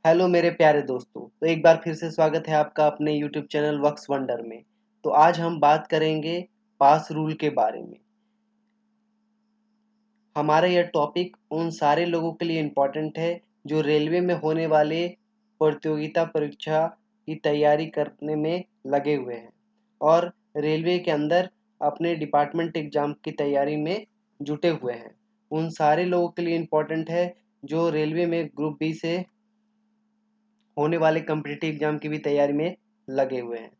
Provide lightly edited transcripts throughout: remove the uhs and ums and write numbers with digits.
Hello मेरे प्यारे दोस्तों। तो एक बार फिर से स्वागत है आपका अपने यूट्यूब चैनल वक्स वंडर में। तो आज हम बात करेंगे पास रूल के बारे में। हमारा यह टॉपिक उन सारे लोगों के लिए इम्पोर्टेंट है जो रेलवे में होने वाले प्रतियोगिता परीक्षा की तैयारी करने में लगे हुए हैं और रेलवे के अंदर अपने डिपार्टमेंट एग्ज़ाम की तैयारी में जुटे हुए हैं। उन सारे लोगों के लिए इम्पोर्टेंट है जो रेलवे में ग्रुप बी से होने वाले कॉम्पिटिटिव एग्जाम की भी तैयारी में लगे हुए हैं।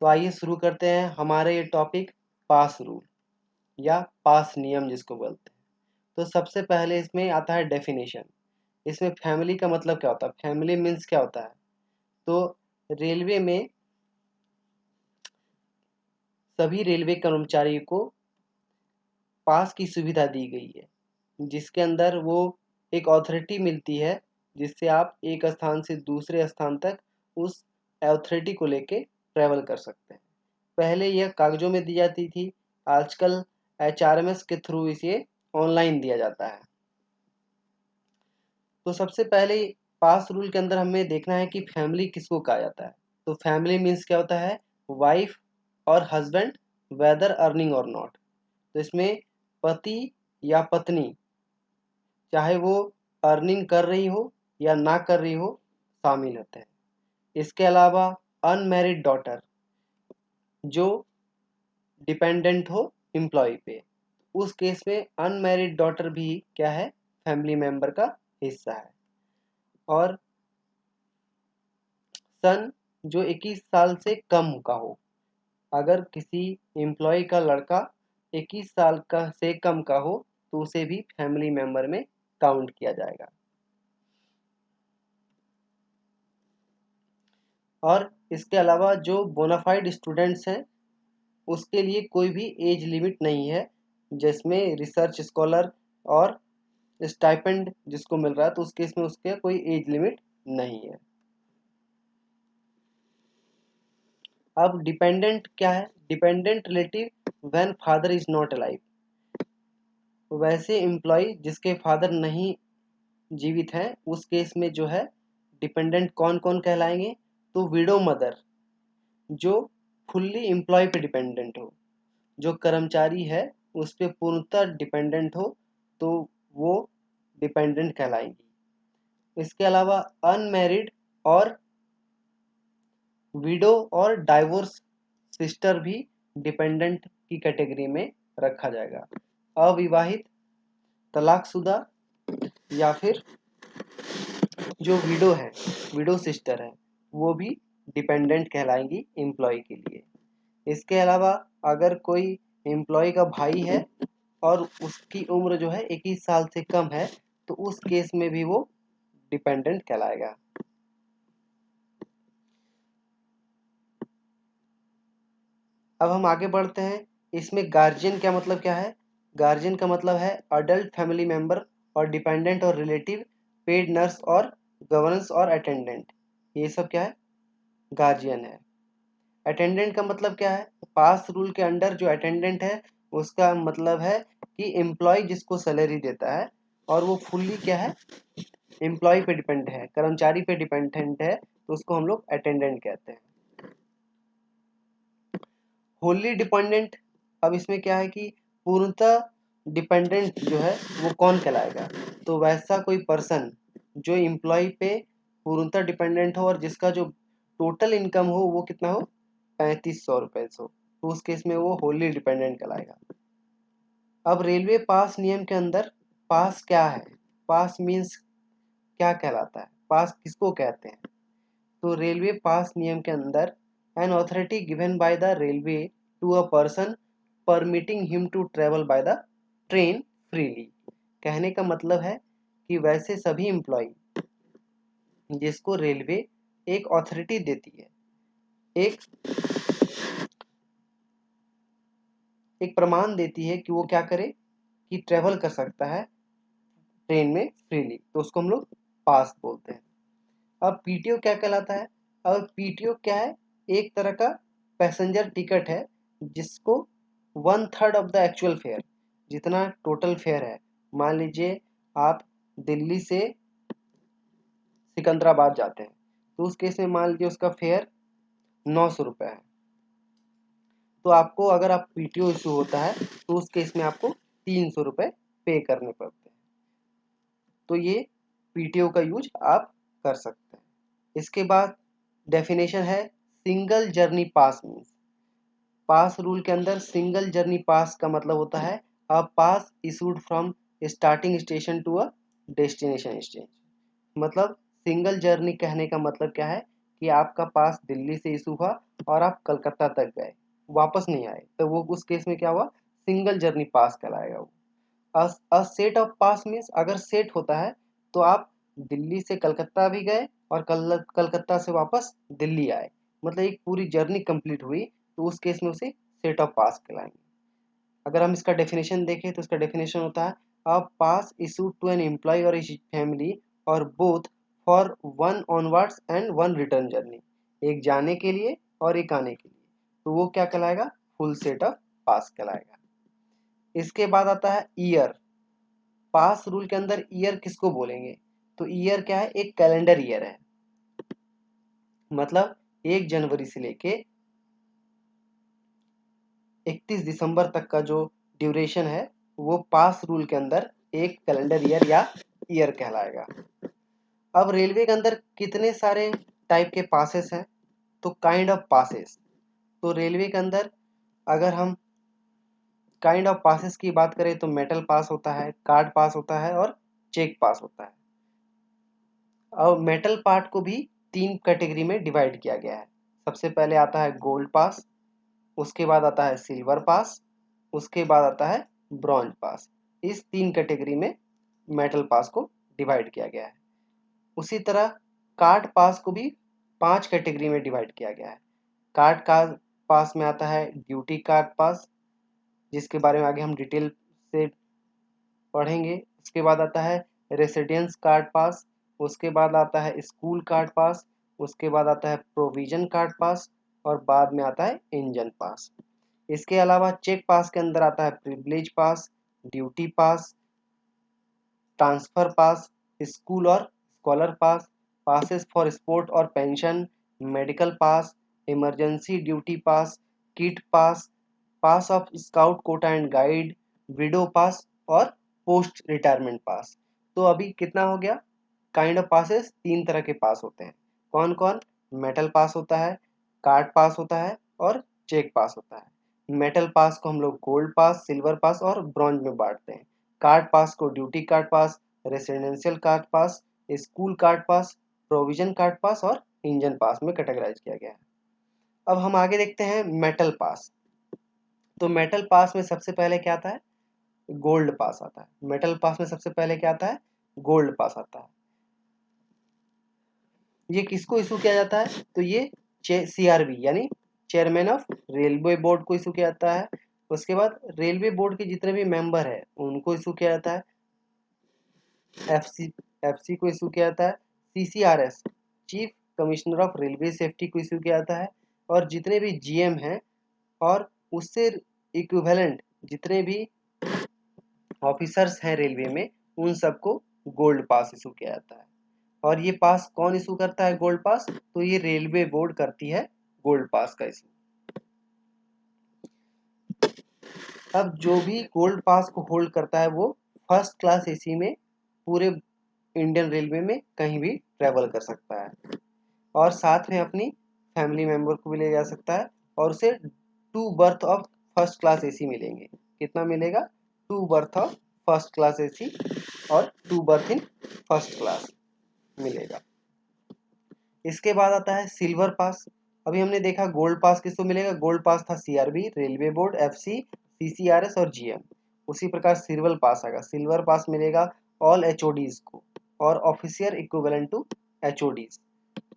तो आइए शुरू करते हैं हमारे ये टॉपिक पास रूल या पास नियम जिसको बोलते हैं। तो सबसे पहले इसमें आता है डेफिनेशन। इसमें फैमिली का मतलब क्या होता है, फैमिली मीन्स क्या होता है। तो रेलवे में सभी रेलवे कर्मचारियों को पास की सुविधा दी गई है, जिसके अंदर वो एक अथॉरिटी मिलती है जिससे आप एक स्थान से दूसरे स्थान तक उस अथॉरिटी को लेके ट्रैवल कर सकते हैं। पहले यह कागजों में दी जाती थी, आजकल HRMS के थ्रू इसे ऑनलाइन दिया जाता है। तो सबसे पहले पास रूल के अंदर हमें देखना है कि फैमिली किसको कहा जाता है। तो फैमिली मीन्स क्या होता है, वाइफ और हस्बैंड वेदर अर्निंग और नॉट। तो इसमें पति या पत्नी चाहे वो अर्निंग कर रही हो या ना कर रही हो शामिल होते हैं। इसके अलावा अनमैरिड डॉटर जो डिपेंडेंट हो एम्प्लॉय पे, उस केस में अनमैरिड डॉटर भी क्या है, फैमिली मेंबर का हिस्सा है। और सन जो 21 साल से कम का हो, अगर किसी एम्प्लॉय का लड़का 21 साल का से कम का हो तो उसे भी फैमिली मेंबर में काउंट किया जाएगा। और इसके अलावा जो बोनाफाइड स्टूडेंट्स हैं उसके लिए कोई भी एज लिमिट नहीं है, जिसमें रिसर्च स्कॉलर और स्टाइपेंड जिसको मिल रहा है तो उस केस में उसके कोई एज लिमिट नहीं है। अब डिपेंडेंट क्या है, dependent relative when father is not alive. वैसे एम्प्लॉय जिसके फादर नहीं जीवित हैं उस केस में जो है डिपेंडेंट कौन कौन कहलाएंगे। तो विडो मदर जो फुल्ली एम्प्लॉय पे डिपेंडेंट हो, जो कर्मचारी है उस पर पूर्णतः डिपेंडेंट हो तो वो डिपेंडेंट कहलाएंगी। इसके अलावा अनमैरिड और विडो और डाइवोर्स सिस्टर भी डिपेंडेंट की कैटेगरी में रखा जाएगा। अविवाहित, तलाकशुदा या फिर जो विडो है, विडो सिस्टर है, वो भी डिपेंडेंट कहलाएंगी एम्प्लॉय के लिए। इसके अलावा अगर कोई एम्प्लॉय का भाई है और उसकी उम्र जो है 21 साल से कम है तो उस केस में भी वो डिपेंडेंट कहलाएगा। अब हम आगे बढ़ते हैं। इसमें गार्जियन क्या मतलब क्या है, गार्जियन का मतलब है अडल्ट फैमिली मेंबर और डिपेंडेंट और रिलेटिव, पेड नर्स और गवर्नेंस और अटेंडेंट, ये सब क्या है, गार्जियन है। अटेंडेंट का मतलब क्या है, पास रूल के अंडर जो अटेंडेंट है उसका मतलब है कि एम्प्लॉय जिसको सैलरी देता है और वो फुल्ली क्या है, एम्प्लॉय पे डिपेंड है, कर्मचारी पे डिपेंडेंट है, तो उसको हम लोग अटेंडेंट कहते हैं। होली डिपेंडेंट, अब इसमें क्या है कि पूर्णतः डिपेंडेंट जो है वो कौन कहलाएगा। तो वैसा कोई पर्सन जो एम्प्लॉय पे पूर्णतः डिपेंडेंट हो और जिसका जो टोटल इनकम हो वो कितना हो, 3500 रुपये हो, तो उस केस में वो होली डिपेंडेंट कहलाएगा। अब रेलवे पास नियम के अंदर पास क्या है, पास मीन्स क्या कहलाता है, पास किसको कहते हैं। तो रेलवे पास नियम के अंदर an authority given by the railway to a person permitting him to travel by the train freely. कहने का मतलब है कि वैसे सभी एम्प्लॉय जिसको रेलवे एक ऑथोरिटी देती है, एक एक प्रमाण देती है कि वो क्या करे, कि ट्रेवल कर सकता है ट्रेन में फ्रीली, तो उसको हम लोग पास बोलते हैं। अब पीटीओ क्या कहलाता है, अब पीटीओ क्या है, एक तरह का पैसेंजर टिकट है जिसको 1/3 ऑफ द एक्चुअल फेयर, जितना टोटल फेयर है, मान लीजिए आप दिल्ली से सिकंदराबाद जाते हैं, तो उस केस में मान लीजिए उसका फेयर 900 रुपये है, तो आपको अगर आप PTO इशू होता है तो उस केस में आपको 300 रुपये पे करने पड़ते हैं। तो ये PTO का यूज आप कर सकते हैं। इसके बाद डेफिनेशन है single journey pass means. Pass rule के अंदर सिंगल जर्नी पास का मतलब होता है a pass issued from starting station to a destination station. मतलब सिंगल जर्नी कहने का मतलब क्या है कि आपका पास दिल्ली से इशू हुआ और आप कलकत्ता तक गए, वापस नहीं आए, तो वो उस केस में क्या हुआ, सिंगल जर्नी पास कहलाएगा वो। A set of pass means अगर सेट होता है तो आप दिल्ली से कलकत्ता भी गए और कलकत्ता से वापस दिल्ली आए, मतलब एक पूरी जर्नी कंप्लीट हुई, तो उस केस में उसे सेट ऑफ पास कहलाएंगे। अगर हम इसका डेफिनेशन देखें तो इसका डेफिनेशन होता है a pass issued to N employ और हिज फैमिली और both for one onwards and one return journey, एक जाने के लिए और एक आने के लिए, तो वो क्या कहलाएगा, फुल सेट ऑफ पास कहलाएगा। इसके बाद आता है ईयर। पास रूल के अंदर ईयर किसको बोलेंगे, तो ईयर क्या है, एक कैलेंडर ईयर है, मतलब 1 जनवरी से लेके 31 दिसंबर तक का जो ड्यूरेशन है वो पास रूल के अंदर एक कैलेंडर ईयर या ईयर कहलाएगा। अब रेलवे के अंदर कितने सारे टाइप के पासेस हैं, तो काइंड ऑफ पासेस। तो रेलवे के अंदर अगर हम काइंड ऑफ पासेस की बात करें तो मेटल पास होता है, कार्ड पास होता है और चेक पास होता है। अब मेटल पार्ट को भी 3 कैटेगरी में डिवाइड किया गया है। सबसे पहले आता है गोल्ड पास, उसके बाद आता है सिल्वर पास, उसके बाद आता है ब्रॉन्ज पास। इस 3 कैटेगरी में मेटल पास को डिवाइड किया गया है। उसी तरह कार्ड पास को भी 5 कैटेगरी में डिवाइड किया गया है। कार्ड का पास में आता है ड्यूटी कार्ड पास, जिसके बारे में आगे हम डिटेल से पढ़ेंगे। उसके बाद आता है रेसिडेंस कार्ड पास, उसके बाद आता है स्कूल कार्ड पास, उसके बाद आता है प्रोविजन कार्ड पास और बाद में आता है इंजन पास। इसके अलावा चेक पास के अंदर आता है privilege pass, duty pass, transfer pass, school और scholar pass, passes for sport और pension, medical pass, emergency duty pass, kit pass, pass of scout quota and guide, widow pass और post retirement पास। तो अभी कितना हो गया, काइंड ऑफ पासेस 3 तरह के पास होते हैं। कौन कौन, मेटल पास होता है, कार्ड पास होता है और चेक पास होता है। मेटल पास को हम लोग गोल्ड पास, सिल्वर पास और ब्रॉन्ज में बांटते हैं। कार्ड पास को ड्यूटी कार्ड पास, residential card pass, school card पास, प्रोविजन कार्ड पास और इंजन पास में कैटेगराइज किया गया है। अब हम आगे देखते हैं मेटल पास। तो मेटल पास में सबसे पहले क्या आता है, गोल्ड पास आता है। मेटल पास में सबसे पहले क्या आता है, गोल्ड पास आता है। ये किसको इशू किया जाता है, तो ये CRB यानी चेयरमैन ऑफ रेलवे बोर्ड को इशू किया जाता है। उसके बाद रेलवे बोर्ड के जितने भी मेंबर है उनको इशू किया जाता है। FC को इशू किया जाता है। CCRS chief commissioner of railway safety को इशू किया जाता है। और जितने भी GM हैं और उससे इक्विवेलेंट जितने भी ऑफिसर्स हैं रेलवे में, उन सबको गोल्ड पास इशू किया जाता है। और ये पास कौन इशू करता है, गोल्ड पास, तो ये रेलवे बोर्ड करती है गोल्ड पास का इशू। अब जो भी गोल्ड पास को होल्ड करता है वो फर्स्ट क्लास AC में पूरे इंडियन रेलवे में कहीं भी ट्रेवल कर सकता है और साथ में अपनी फैमिली मेंबर को भी ले जा सकता है और उसे 2 birth of first class AC मिलेंगे। कितना मिलेगा, 2 birth of first class AC और 2 बर्थ इन फर्स्ट क्लास मिलेगा। इसके बाद आता है सिल्वर पास। अभी हमने देखा गोल्ड पास किसको मिलेगा, गोल्ड पास था CRB, railway board, FC, CCRS और GM। उसी प्रकार सिल्वर पास आएगा, सिल्वर पास मिलेगा ऑल HODs को और ऑफिसियर इक्विवेलेंट टू HODs,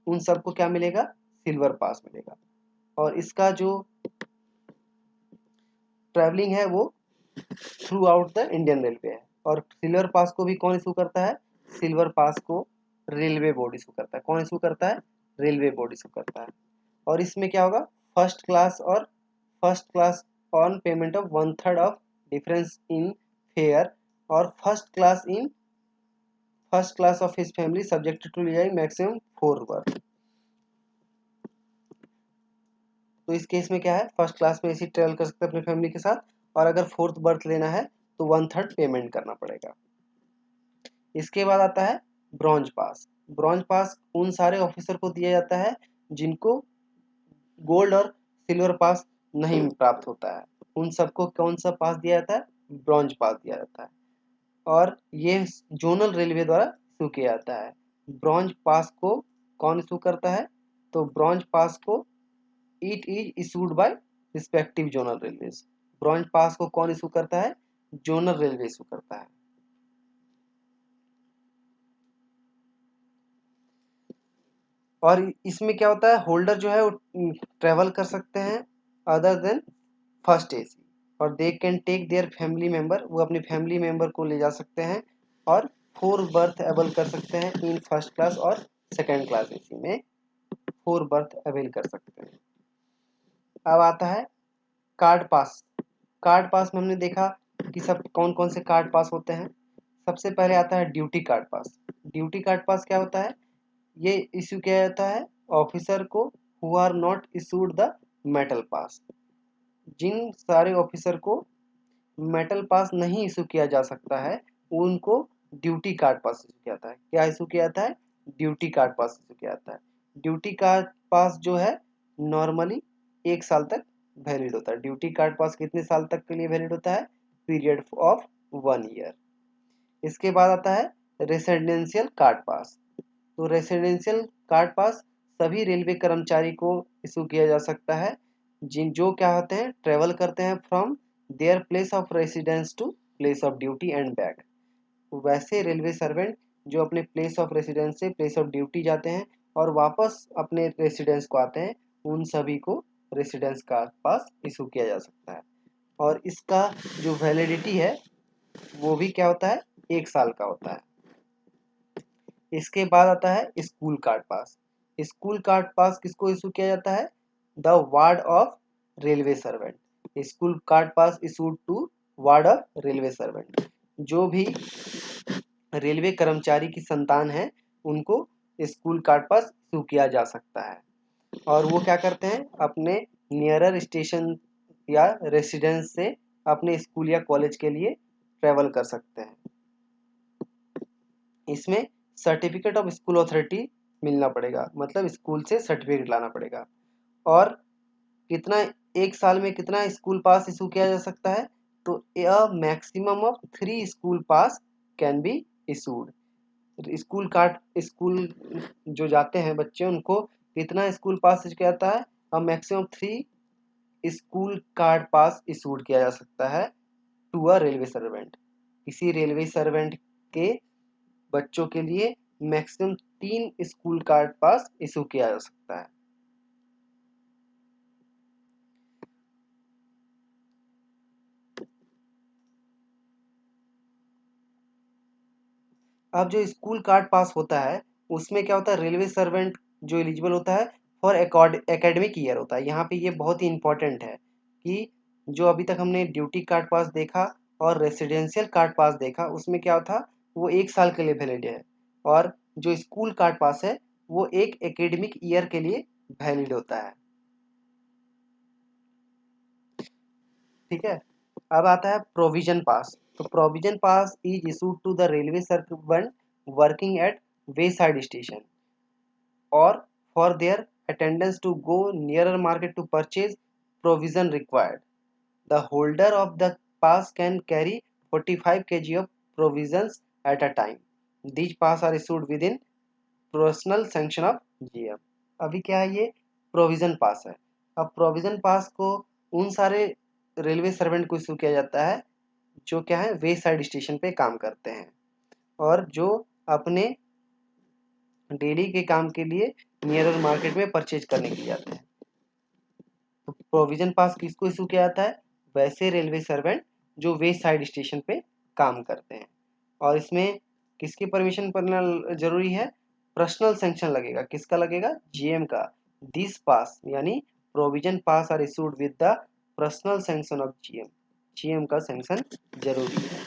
उन सबको क्या मिलेगा, सिल्वर पास मिलेगा। और इसका जो ट्रैवलिंग है वो through out the Indian railway है। और सिल्वर पास को भी कौन इशू करता है, सिल्वर पास को रेलवे बोर्ड इशू करता है। कौन इशू करता है, रेलवे बोर्ड इशू करता है। और इसमें क्या होगा, first class on payment of 1/3 of difference in fare और first class first class of his family subjected to लिया मैक्सिमम 4 बर्थ। तो इस केस में क्या है, फर्स्ट क्लास में इसी ट्रेवल कर सकते हैं अपनी फैमिली के साथ, और अगर 4th बर्थ लेना है तो 1/3 पेमेंट करना पड़ेगा। इसके बाद आता है ब्रॉन्ज पास। ब्रॉन्ज पास उन सारे ऑफिसर को दिया जाता है जिनको गोल्ड और सिल्वर पास नहीं प्राप्त होता है। उन सबको कौन सा पास दिया जाता है, ब्रॉन्ज पास दिया जाता है, और ये जोनल रेलवे द्वारा इशू किया जाता है। ब्रॉन्ज पास को कौन इशू करता है, तो ब्रॉन्ज पास को it is issued by respective zonal railways. Bronze pass को कौन इशू करता है, जोनल रेलवे इशू करता है। और इसमें क्या होता है, होल्डर जो है वो ट्रेवल कर सकते हैं अदर देन फर्स्ट एसी, और they can take their family member, वो अपनी फैमिली मेंबर को ले जा सकते हैं, और 4 बर्थ अवेल कर सकते हैं इन फर्स्ट क्लास और सेकेंड क्लास एसी में 4 बर्थ अवेल कर सकते हैं। अब आता है कार्ड पास। कार्ड पास में हमने देखा कि सब कौन कौन से कार्ड पास होते हैं। सबसे पहले आता है ड्यूटी कार्ड पास। ड्यूटी कार्ड पास क्या होता है, ये इश्यू किया जाता है ऑफिसर को who are not issued the metal pass. जिन सारे ऑफिसर को मेटल पास नहीं इशू किया जा सकता है उनको ड्यूटी कार्ड पास इशू किया जाता है। क्या इशू किया जाता है, ड्यूटी कार्ड पास इशू किया जाता है। ड्यूटी कार्ड पास जो है नॉर्मली 1 साल तक वैलिड होता है। ड्यूटी कार्ड पास कितने साल तक के लिए वैलिड होता है, पीरियड ऑफ 1 ईयर। इसके बाद आता है रेसिडेंशियल कार्ड पास। तो रेसिडेंशियल कार्ड पास सभी रेलवे कर्मचारी को इशू किया जा सकता है जिन जो क्या होते हैं, ट्रेवल करते हैं from their place of residence to place of duty and back. वैसे रेलवे सर्वेंट जो अपने प्लेस ऑफ रेसिडेंस से प्लेस ऑफ ड्यूटी जाते हैं और वापस अपने रेसिडेंस को आते हैं, उन सभी को रेसिडेंस कार्ड पास इशू किया जा सकता है। और इसका जो वैलिडिटी है वो भी क्या होता है, 1 साल का होता है। इसके बाद आता है school card pass. School card pass किसको इशू किया जाता है, the ward of railway servant. School card pass issued to ward of railway servant. जो भी रेलवे कर्मचारी की संतान है उनको स्कूल कार्ड पास इशू किया जा सकता है, और वो क्या करते हैं, अपने नियरर स्टेशन या रेसिडेंस से अपने स्कूल या कॉलेज के लिए ट्रेवल कर सकते हैं। इसमें सर्टिफिकेट ऑफ स्कूल अथॉरिटी मिलना पड़ेगा, मतलब स्कूल से सर्टिफिकेट लाना पड़ेगा। और कितना, 1 साल में कितना स्कूल पास इशू किया जा सकता है, तो a maximum of 3 school pass can be issued. School card, school जो जाते हैं बच्चे उनको कितना स्कूल पास इशू किया जाता है, अब maximum 3 school card pass issued किया जा सकता है टू अ रेलवे सर्वेंट। किसी रेलवे सर्वेंट के बच्चों के लिए maximum 3 school card pass issue किया जा सकता है। अब जो स्कूल कार्ड पास होता है उसमें क्या होता है, रेलवे सर्वेंट जो एलिजिबल होता है फॉर एकेडमिक ईयर होता है। यहाँ पे ये बहुत ही इंपॉर्टेंट है कि जो अभी तक हमने ड्यूटी कार्ड पास देखा और रेसिडेंशियल कार्ड पास देखा, उसमें क्या था, वो 1 साल के लिए वैलिड है, और जो स्कूल कार्ड पास है वो एक एकेडमिक ईयर के लिए वैलिड होता है। ठीक है। अब आता है प्रोविजन पास। तो provision pass is issued to the railway servant working at way side station और for their attendance to go nearer market to purchase provision required. The holder of the pass can carry 45 kg of provisions at a time. These pass are issued within personal sanction of GM. अभी क्या है, ये provision पास है। अब provision पास को उन सारे railway servant को इशू किया जाता है जो क्या है, वे साइड स्टेशन पे काम करते हैं और जो अपने डेली के काम के लिए नियरर मार्केट में परचेज करने के लिए जाते हैं। तो प्रोविजन पास किसको इशू किया जाता है, वैसे रेलवे सर्वेंट जो वे साइड स्टेशन पे काम करते हैं। और इसमें किसकी परमिशन पढ़ना जरूरी है, पर्सनल सैंक्शन लगेगा। किसका लगेगा, जीएम का। दिस पास यानी provision pass are issued with the personal sanction of GM. GM का सैंक्शन जरूरी है।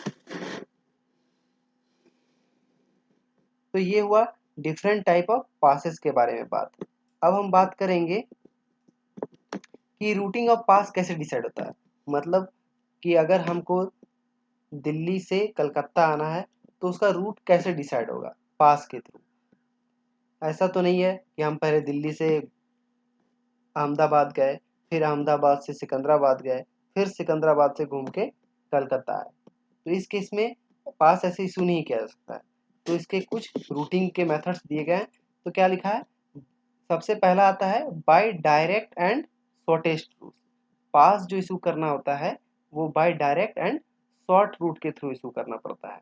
तो ये हुआ डिफरेंट टाइप ऑफ पासेस के बारे में बात। अब हम बात करेंगे कि रूटिंग ऑफ पास कैसे डिसाइड होता है। मतलब कि अगर हमको दिल्ली से कलकत्ता आना है तो उसका रूट कैसे डिसाइड होगा, पास के थ्रू। ऐसा तो नहीं है कि हम पहले दिल्ली से अहमदाबाद गए, फिर अहमदाबाद से सिकंदराबाद गए, फिर सिकंदराबाद से घूम के कलकत्ता आए। तो इस केस में पास ऐसे इशू नहीं किया जा सकता है। तो इसके कुछ रूटिंग के मेथड्स दिए गए हैं। तो क्या लिखा है, सबसे पहला आता है by direct and shortest route. Pass जो इशू करना होता है वो by direct and short route के थ्रू इशू करना पड़ता है।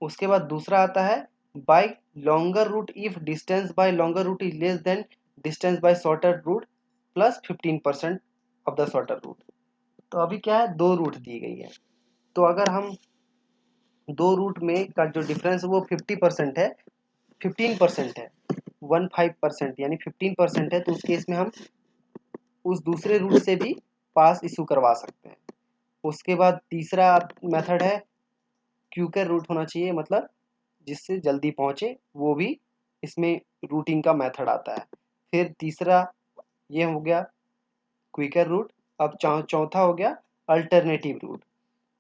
उसके बाद दूसरा आता है by longer route if distance by longer route is less than distance by shorter route plus 15% of the shorter route. तो अभी क्या है, दो रूट दी गई है। तो अगर हम दो रूट में का जो डिफरेंस वो 50% है, 15% है, 15% यानी 15% है, तो उस केस में हम उस दूसरे रूट से भी पास इशू करवा सकते हैं। उसके बाद तीसरा मेथड है क्यूकर रूट होना चाहिए, मतलब जिससे जल्दी पहुंचे, वो भी इसमें रूटिंग का मेथड आता है। फिर तीसरा ये हो गया क्विकर रूट। अब चौथा हो गया अल्टरनेटिव रूट।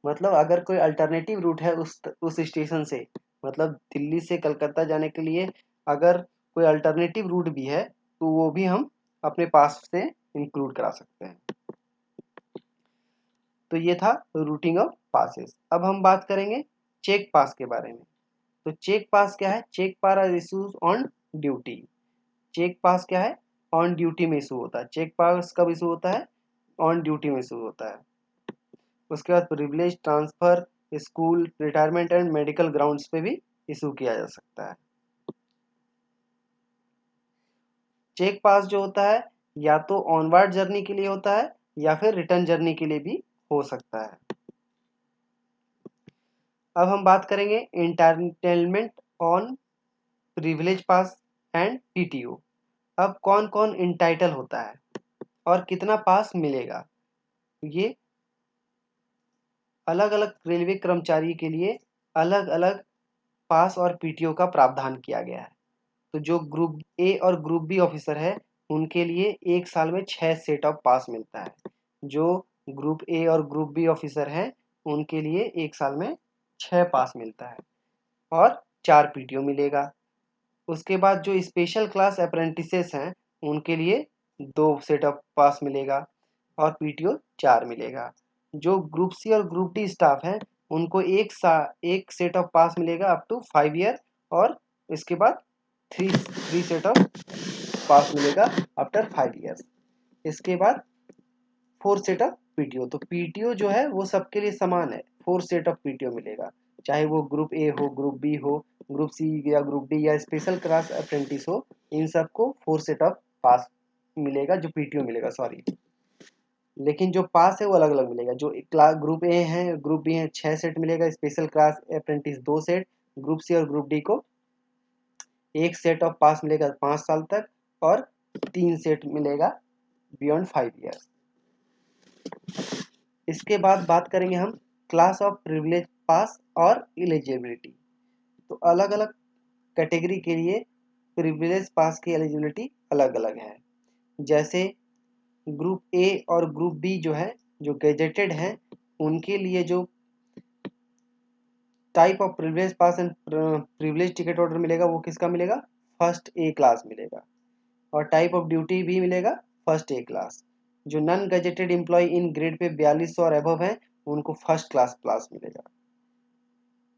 मतलब अगर कोई अल्टरनेटिव रूट है उस स्टेशन से, मतलब दिल्ली से कलकत्ता जाने के लिए अगर कोई अल्टरनेटिव रूट भी है तो वो भी हम अपने पास से इंक्लूड करा सकते हैं। तो ये था रूटिंग ऑफ पासेस। अब हम बात करेंगे चेक पास के बारे में। तो चेक पास क्या है, check pass are issues on duty. Check pass क्या है, ऑन ड्यूटी में इशू होता है। चेक पास कब इशू होता है, ऑन ड्यूटी में इशू होता है। उसके बाद privilege transfer, school, retirement and medical grounds पे भी इशू किया जा सकता है। चेक पास जो होता है या तो ऑनवर्ड जर्नी के लिए होता है या फिर रिटर्न जर्नी के लिए भी हो सकता है। अब हम बात करेंगे entitlement on privilege pass and PTO. अब कौन कौन इंटाइटल होता है और कितना पास मिलेगा, ये अलग अलग रेलवे कर्मचारी के लिए अलग अलग पास और पीटीओ का प्रावधान किया गया है। तो जो ग्रुप ए और ग्रुप बी ऑफिसर है उनके लिए एक साल में 6 सेट ऑफ पास मिलता है। जो ग्रुप ए और ग्रुप बी ऑफिसर हैं उनके लिए एक साल में 6 पास मिलता है और 4 पीटीओ मिलेगा। उसके बाद जो स्पेशल क्लास अप्रेंटिसेस हैं उनके लिए 2 सेट ऑफ पास मिलेगा और पीटीओ 4 मिलेगा। जो ग्रुप सी और ग्रुप डी स्टाफ हैं उनको एक सेट ऑफ पास मिलेगा अप टू 5 ईयर, और इसके बाद थ्री सेट ऑफ पास मिलेगा आफ्टर 5 ईयर्स। इसके बाद 4 सेट ऑफ पीटीओ। तो पीटीओ जो है वो सबके लिए समान है, 4 सेट ऑफ पीटीओ मिलेगा, चाहे वो ग्रुप ए हो, ग्रुप बी हो, ग्रुप सी या ग्रुप डी या स्पेशल क्लास अप्रेंटिस हो, इन सबको 4 सेट ऑफ पास मिलेगा, जो पीटीओ मिलेगा सॉरी। लेकिन जो पास है वो अलग अलग मिलेगा। जो क्लास ग्रुप ए है ग्रुप बी है 6 सेट मिलेगा, special class apprentice 2 set, group C और ग्रुप डी को एक सेट ऑफ पास मिलेगा 5 साल तक और 3 सेट मिलेगा बियॉन्ड 5 ईयर। इसके बाद बात करेंगे हम क्लास ऑफ प्रिविलेज पास और एलिजिबिलिटी। तो अलग अलग कैटेगरी के लिए प्रिविलेज पास की एलिजिबिलिटी अलग अलग है। जैसे ग्रुप ए और ग्रुप बी जो है, जो गेजेटेड हैं, उनके लिए जो type of privilege pass and privilege ticket order मिलेगा वो किसका मिलेगा, फर्स्ट ए क्लास मिलेगा। और टाइप ऑफ ड्यूटी भी मिलेगा फर्स्ट ए क्लास। जो non gazetted employ in grade pay 4200 और अबव है उनको फर्स्ट क्लास पास मिलेगा।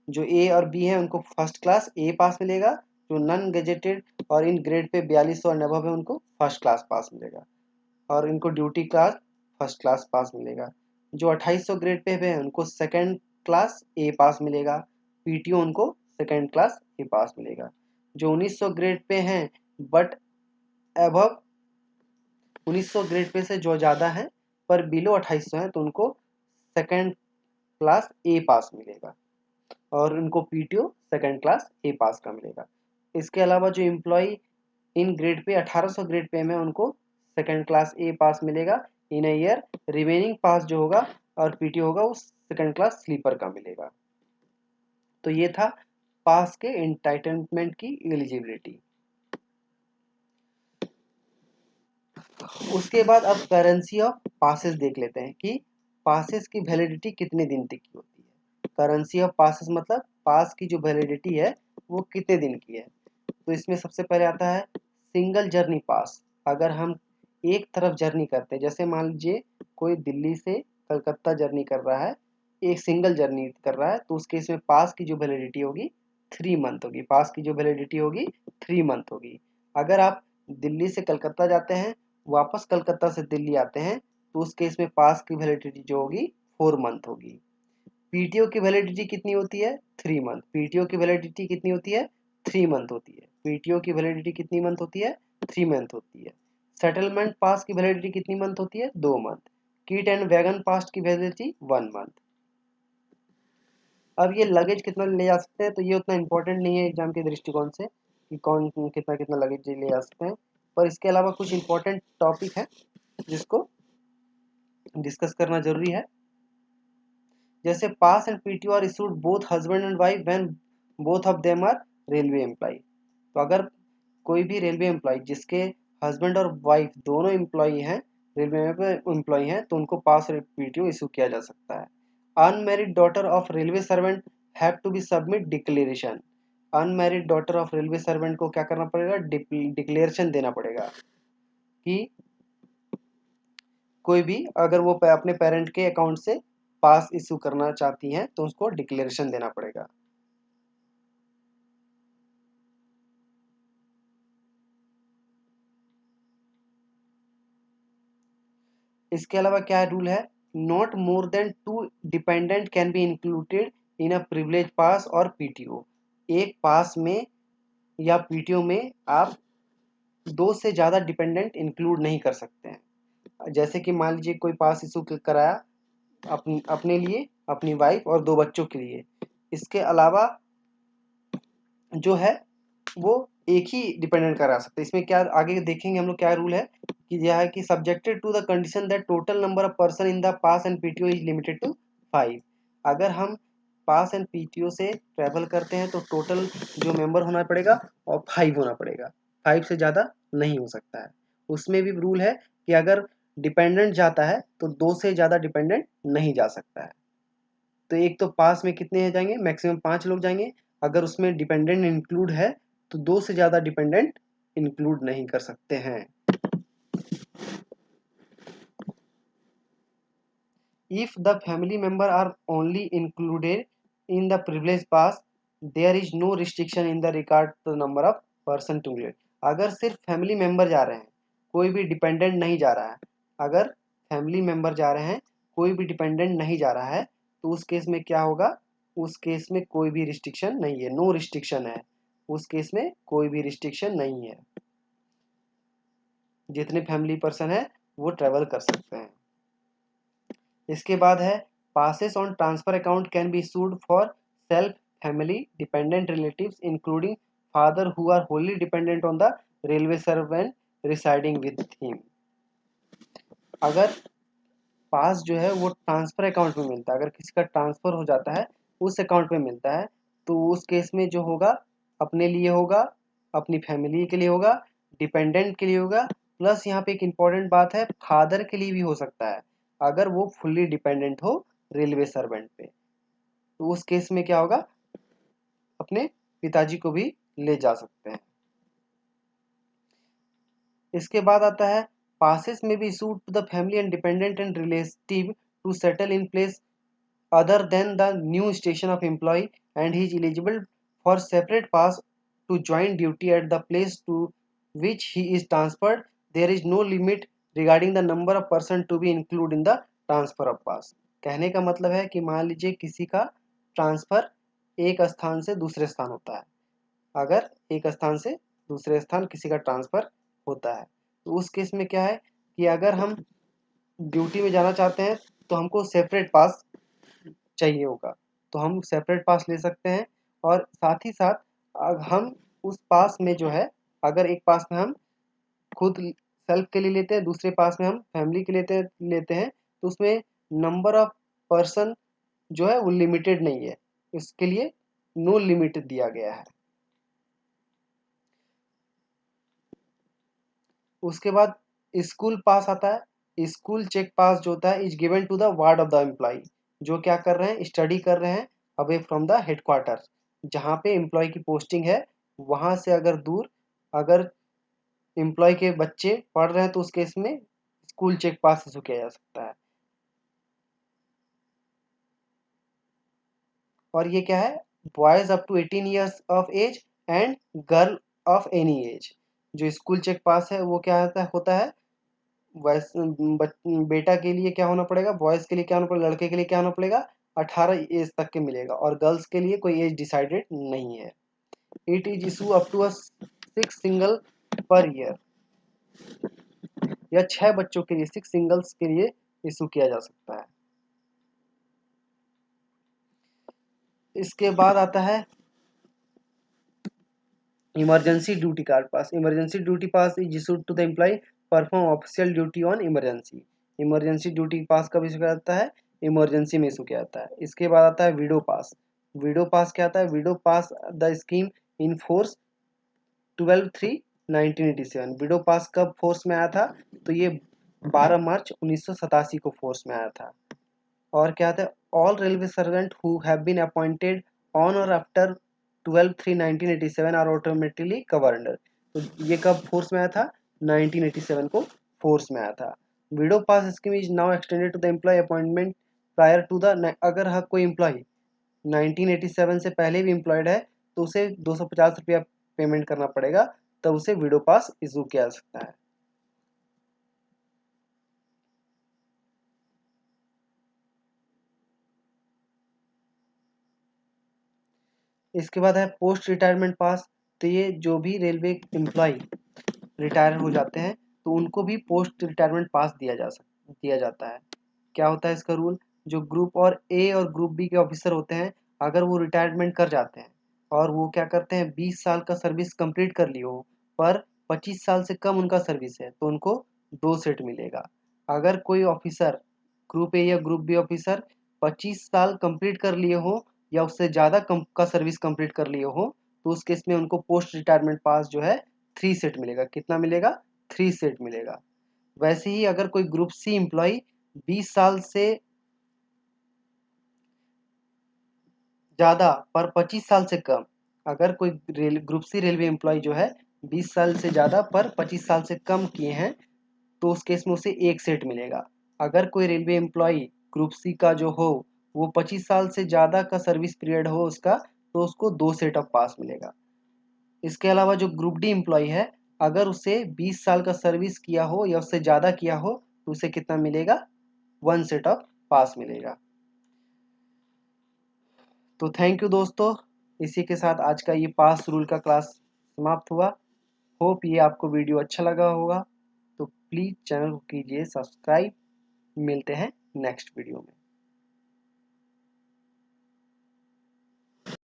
जो ए और बी है उनको फर्स्ट क्लास ए पास मिलेगा। जो नॉन गजेटेड और इन ग्रेड पे 4200 और अबव है उनको फर्स्ट क्लास पास मिलेगा और इनको duty class first class pass मिलेगा। जो 2800 ग्रेड पे है उनको सेकंड क्लास ए पास मिलेगा, पीटीओ उनको सेकंड क्लास ए पास मिलेगा। जो 1900 ग्रेड पे हैं बट अबव 1900 ग्रेड पे से जो ज़्यादा है पर बिलो 2800 है तो उनको सेकंड क्लास ए पास मिलेगा और उनको पीटीओ सेकंड क्लास ए पास का मिलेगा। इसके अलावा जो एम्प्लॉय इन ग्रेड पे 1800 ग्रेड पे में उनको सेकंड क्लास ए पास मिलेगा इन अ ईयर। रिमेनिंग पास जो होगा और पीटीओ होगा वो सेकंड क्लास स्लीपर का मिलेगा। तो ये था पास के एंटाइटलमेंट की एलिजिबिलिटी। उसके बाद अब करेंसी ऑफ पासेस देख लेते हैं कि पासेस की वैलिडिटी कितने दिन तक की होती है। करेंसी ऑफ पासेस मतलब पास की जो वैलिडिटी है वो कितने दिन की है। तो इसमें सबसे पहले आता है सिंगल जर्नी पास। अगर हम एक तरफ जर्नी करते हैं, जैसे मान लीजिए कोई दिल्ली से कलकत्ता जर्नी कर रहा है, एक सिंगल जर्नी कर रहा है, तो उस केस में पास की जो वैलिडिटी होगी 3 मंथ होगी। पास की जो वैलिडिटी होगी 3 मंथ होगी। अगर आप दिल्ली से कलकत्ता जाते हैं, वापस कलकत्ता से दिल्ली आते हैं, तो उस केस में पास की वैलिडिटी जो होगी 4 मंथ होगी। पीटीओ की वैलिडिटी कितनी होती है? 3 मंथ। पीटीओ की वैलिडिटी कितनी होती है? 3 मंथ होती है। पीटीओ की वैलिडिटी कितनी मंथ होती है? 3 मंथ होती है। सेटलमेंट पास की वैलिडिटी कितनी मंथ होती है? 2 मंथ। किट एंड वैगन पास की वैलिडिटी 1 मंथ। अब ये लगेज कितना ले जा सकते हैं, तो ये उतना इंपॉर्टेंट नहीं है एग्जाम के दृष्टिकोण से कि कौन कितना कितना लगेज ले जा सकते हैं, पर इसके अलावा कुछ इंपॉर्टेंट टॉपिक है जिसको डिस्कस करना जरूरी है। जैसे pass and PTO are issued both husband and wife when both of them are railway employ. तो अगर कोई भी रेलवे एम्प्लॉय जिसके हस्बैंड और वाइफ दोनों एम्प्लॉय हैं, रेलवे में एम्प्लॉय हैं, तो उनको पास और पीटीओ इशू किया जा सकता है। Unmarried daughter of railway servant have to be submit declaration. Unmarried daughter of railway servant को क्या करना पड़ेगा? डिक्लेरेशन देना पड़ेगा कि कोई भी अगर वो अपने पेरेंट के अकाउंट से पास इशू करना चाहती हैं तो उसको डिक्लेरेशन देना पड़ेगा। इसके अलावा क्या रूल है? Not more than 2 dependent can be included in a privilege पास और पीटीओ। एक पास में या पीटीओ में आप 2 से ज़्यादा डिपेंडेंट इंक्लूड नहीं कर सकते हैं। जैसे कि मान लीजिए कोई पास इशू कराया अपने लिए, अपनी वाइफ और 2 बच्चों के लिए। इसके अलावा जो है वो एक ही डिपेंडेंट करा सकते हैं। इसमें क्या आगे देखेंगे हम लोग क्या रूल है कि यह है कि subjected to the condition that total number of person in the pass and PTO is limited to 5। अगर हम पास एंड पीटीओ से ट्रैवल करते हैं तो टोटल जो मेंबर होना पड़ेगा और 5 होना पड़ेगा। 5 से ज़्यादा नहीं हो सकता है। उसमें भी रूल है कि अगर डिपेंडेंट जाता है तो 2 से ज़्यादा डिपेंडेंट नहीं जा सकता है। तो एक तो पास में कितने जाएंगे? मैक्सिमम 5 लोग जाएंगे। अगर उसमें डिपेंडेंट इंक्लूड है तो 2 से ज़्यादा डिपेंडेंट इंक्लूड नहीं कर सकते हैं। If the family member are only included in the privilege pass, there is no restriction in the regard to the number of person to include। अगर सिर्फ फैमिली मेंबर जा रहे हैं, कोई भी डिपेंडेंट नहीं जा रहा है, अगर फैमिली मेंबर जा रहे हैं, कोई भी डिपेंडेंट नहीं जा रहा है, तो उस केस में क्या होगा? उस केस में कोई भी रिस्ट्रिक्शन नहीं है, नो रिस्ट्रिक्शन है। उस केस में कोई भी रिस्ट्रिक्शन नहीं है, जितने फैमिली पर्सन है वो ट्रेवल कर सकते हैं। इसके बाद है passes on transfer account can be issued for self, family, dependent relatives including father who are wholly dependent on the railway servant residing with him. अगर पास जो है वो ट्रांसफर अकाउंट में मिलता है, अगर किसी का ट्रांसफर हो जाता है उस अकाउंट में मिलता है, तो उस केस में जो होगा अपने लिए होगा, अपनी फैमिली के लिए होगा, डिपेंडेंट के लिए होगा, प्लस यहाँ पे एक इम्पॉर्टेंट बात है, फादर के लिए भी हो सकता है अगर वो फुल्ली डिपेंडेंट हो रेलवे सर्वेंट पे। तो उस केस में क्या होगा? अपने पिताजी को भी ले जा सकते हैं। इसके बाद आता है पासेस में भी issued to the family and dependent and relative to settle in place other than the new station of employee and he is eligible for separate pass to join duty at the place to which he is transferred. There is no limit regarding the number of person to be included in the transfer of pass। कहने का मतलब है कि मान लीजिए किसी का transfer एक स्थान से दूसरे स्थान होता है। अगर एक स्थान से दूसरे स्थान किसी का ट्रांसफर होता है तो उस केस में क्या है कि अगर हम ड्यूटी में जाना चाहते हैं तो हमको सेपरेट पास चाहिए होगा, तो हम सेपरेट पास ले सकते हैं। और साथ ही साथ हम उस पास में जो है, अगर एक पास में हम खुद सेल्फ के लिए लेते हैं, दूसरे पास में हम फैमिली के लेते हैं, तो उसमें नंबर ऑफ पर्सन जो है वो लिमिटेड नहीं है। इसके लिए नो लिमिट दिया गया है। उसके बाद स्कूल पास आता है। स्कूल चेक पास जो होता है is given to the ward of the employee, जो क्या कर रहे हैं, स्टडी कर रहे हैं अवे फ्रॉम द हेडक्वार्टर, जहाँ पे एम्प्लॉय की पोस्टिंग है वहाँ से अगर दूर अगर एम्प्लॉय के बच्चे पढ़ रहे हैं तो उस केस में स्कूल चेक पास इशू किया जा सकता है। और ये क्या है, boys up to 18 years of age and girl of any age. जो स्कूल चेक पास है वो क्या होता है वैसे बेटा के लिए क्या होना पड़ेगा, बॉयज के लिए क्या होना पड़ेगा, लड़के के लिए क्या होना पड़ेगा, 18 एज तक के मिलेगा, और गर्ल्स के लिए कोई एज डिसाइडेड नहीं है। It is issue up to 6 single per year, या 6 बच्चों के लिए, 6 सिंगल्स के लिए इशू किया जा सकता है। इसके बाद आता है emergency duty card pass. Emergency duty pass is issued to the employee perform official duty on emergency. Emergency duty pass कब इशू किया जाता है, इमरजेंसी में इशू किया जाता है। इसके बाद आता है विडो पास। विडो पास क्या आता है, widow pass the scheme in force 12/3/1987। Widow pass कब फोर्स में आया था, तो ये 12 मार्च 1987 को फोर्स में आया था। और क्या था, all railway servant who have been appointed on or after 12/3/1987 are automatically covered. तो ये कब फोर्स में आया था, 1987 को फोर्स में आया था। Widow pass scheme is now extended to the employee appointment prior to the, अगर हर कोई एम्प्लॉय 1987 से पहले भी एम्प्लॉयड है तो उसे 250 रुपया पेमेंट करना पड़ेगा, तब उसे विडो पास इशू किया जा सकता है। इसके बाद है पोस्ट रिटायरमेंट पास। तो ये जो भी रेलवे एम्प्लॉय रिटायर हो जाते हैं तो उनको भी पोस्ट रिटायरमेंट पास दिया जाता है। क्या होता है इसका रूल, जो ग्रुप और ए और ग्रुप बी के ऑफिसर होते हैं, अगर वो रिटायरमेंट कर जाते हैं और वो क्या करते हैं 20 साल का सर्विस कंप्लीट कर लिए हो पर 25 साल से कम उनका सर्विस है तो उनको 2 सेट मिलेगा। अगर कोई ऑफिसर ग्रुप ए या ग्रुप बी ऑफिसर 25 साल कंप्लीट कर लिए हो या उससे ज़्यादा का सर्विस कंप्लीट कर लिए हो तो उस केस में उनको पोस्ट रिटायरमेंट पास जो है 3 सेट मिलेगा। कितना मिलेगा, 3 सेट मिलेगा। वैसे ही अगर कोई ग्रुप सी एम्प्लॉय 20 साल से ज़्यादा पर 25 साल से कम, अगर कोई ग्रुप सी रेलवे एम्प्लॉय जो है 20 साल से ज़्यादा पर 25 साल से कम किए हैं तो उस केस में उसे 1 सेट मिलेगा। अगर कोई रेलवे एम्प्लॉय ग्रुप सी का जो हो वो 25 साल से ज़्यादा का सर्विस पीरियड हो उसका, तो उसको 2 सेट ऑफ पास मिलेगा। इसके अलावा जो ग्रुप डी एम्प्लॉय है, अगर उसे 20 साल का सर्विस किया हो या उससे ज़्यादा किया हो तो उसे कितना मिलेगा, 1 सेट ऑफ पास मिलेगा। तो थैंक यू दोस्तों, इसी के साथ आज का ये पास रूल का क्लास समाप्त हुआ। होप ये आपको वीडियो अच्छा लगा होगा। तो प्लीज़ चैनल को कीजिए सब्सक्राइब। मिलते हैं नेक्स्ट वीडियो में।